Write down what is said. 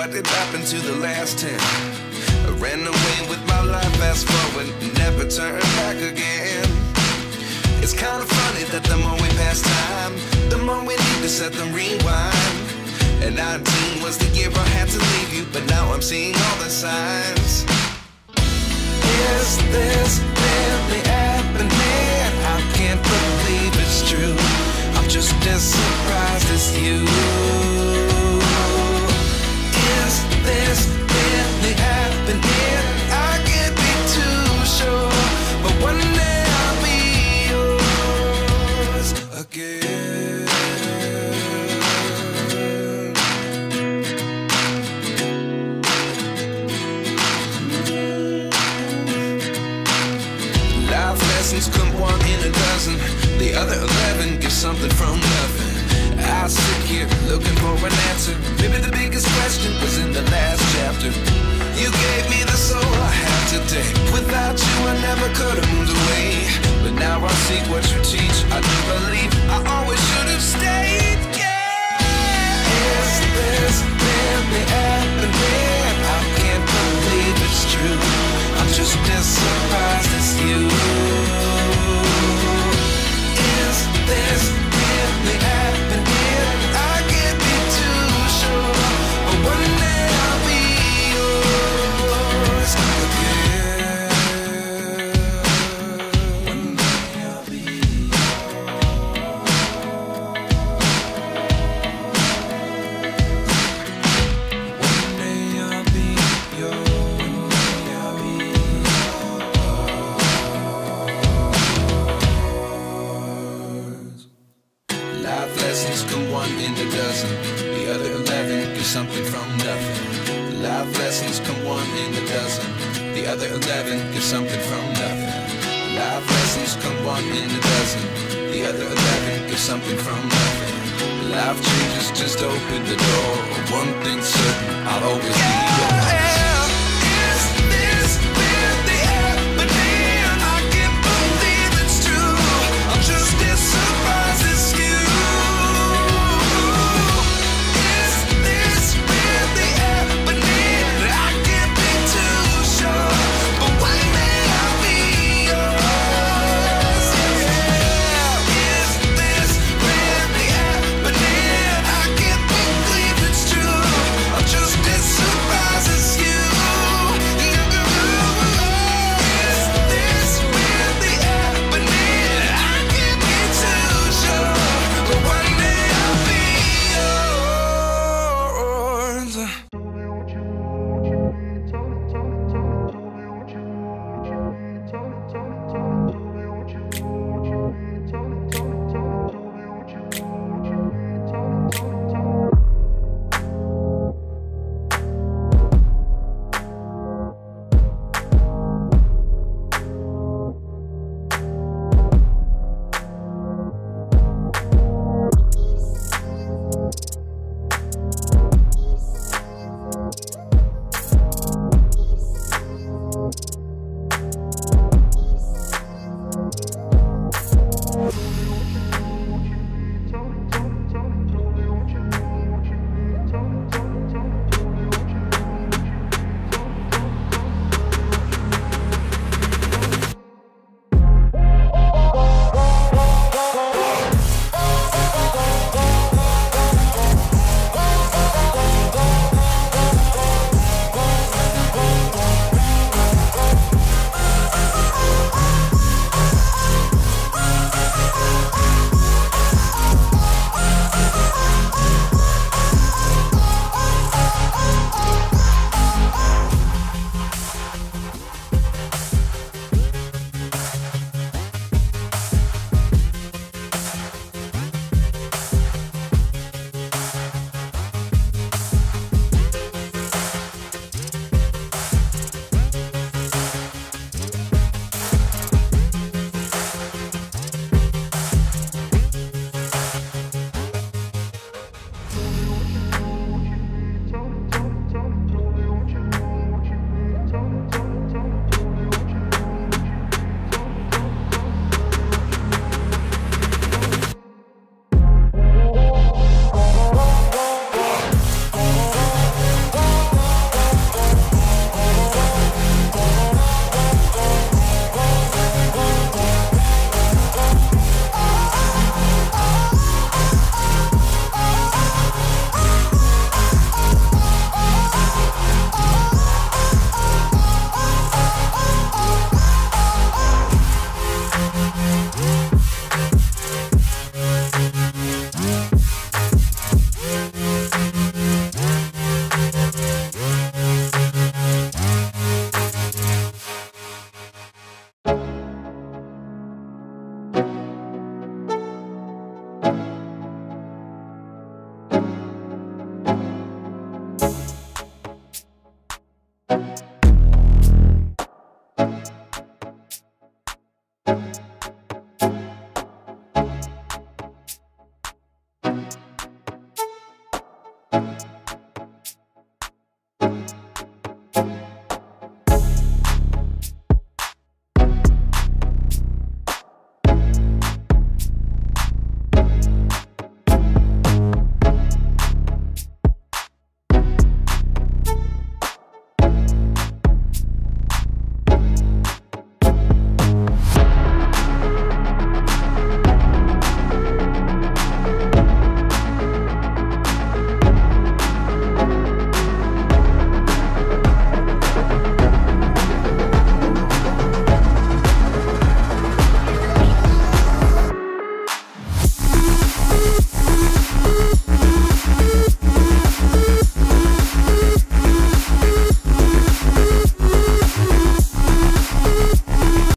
what did happen to the last 10? I ran away with my life, fast forward, never turn back again. It's kind of funny that the more we pass time, the more we need to set them rewind. And 19 was the year I had to leave you, but now I'm seeing all the signs. Is this really happening? I can't believe it's true. I'm just as surprised as you. Is this really happening? I can't be too sure, but one day I'll be yours again. Life lessons come one in a dozen. The other 11 give something from nothing. I sit here looking for an answer. Maybe the biggest question was in the last chapter. You gave me the soul I have today. Without you I never could have moved away. But now I see what you teach. I do believe I always should have stayed. Yeah. Is this really happening? I can't believe it's true. I'm just as surprised as you. Is this really happening? I can't be too sure, but one day I'll be yours again. One day I'll be One day I'll be yours. One day I'll be yours. Life lessons come one in a dozen. The other 11 give something from nothing. Life lessons come one in a dozen. The other 11 give something from nothing. Life lessons come one in a dozen. The other 11 give something from nothing. Life changes just open the door. One thing's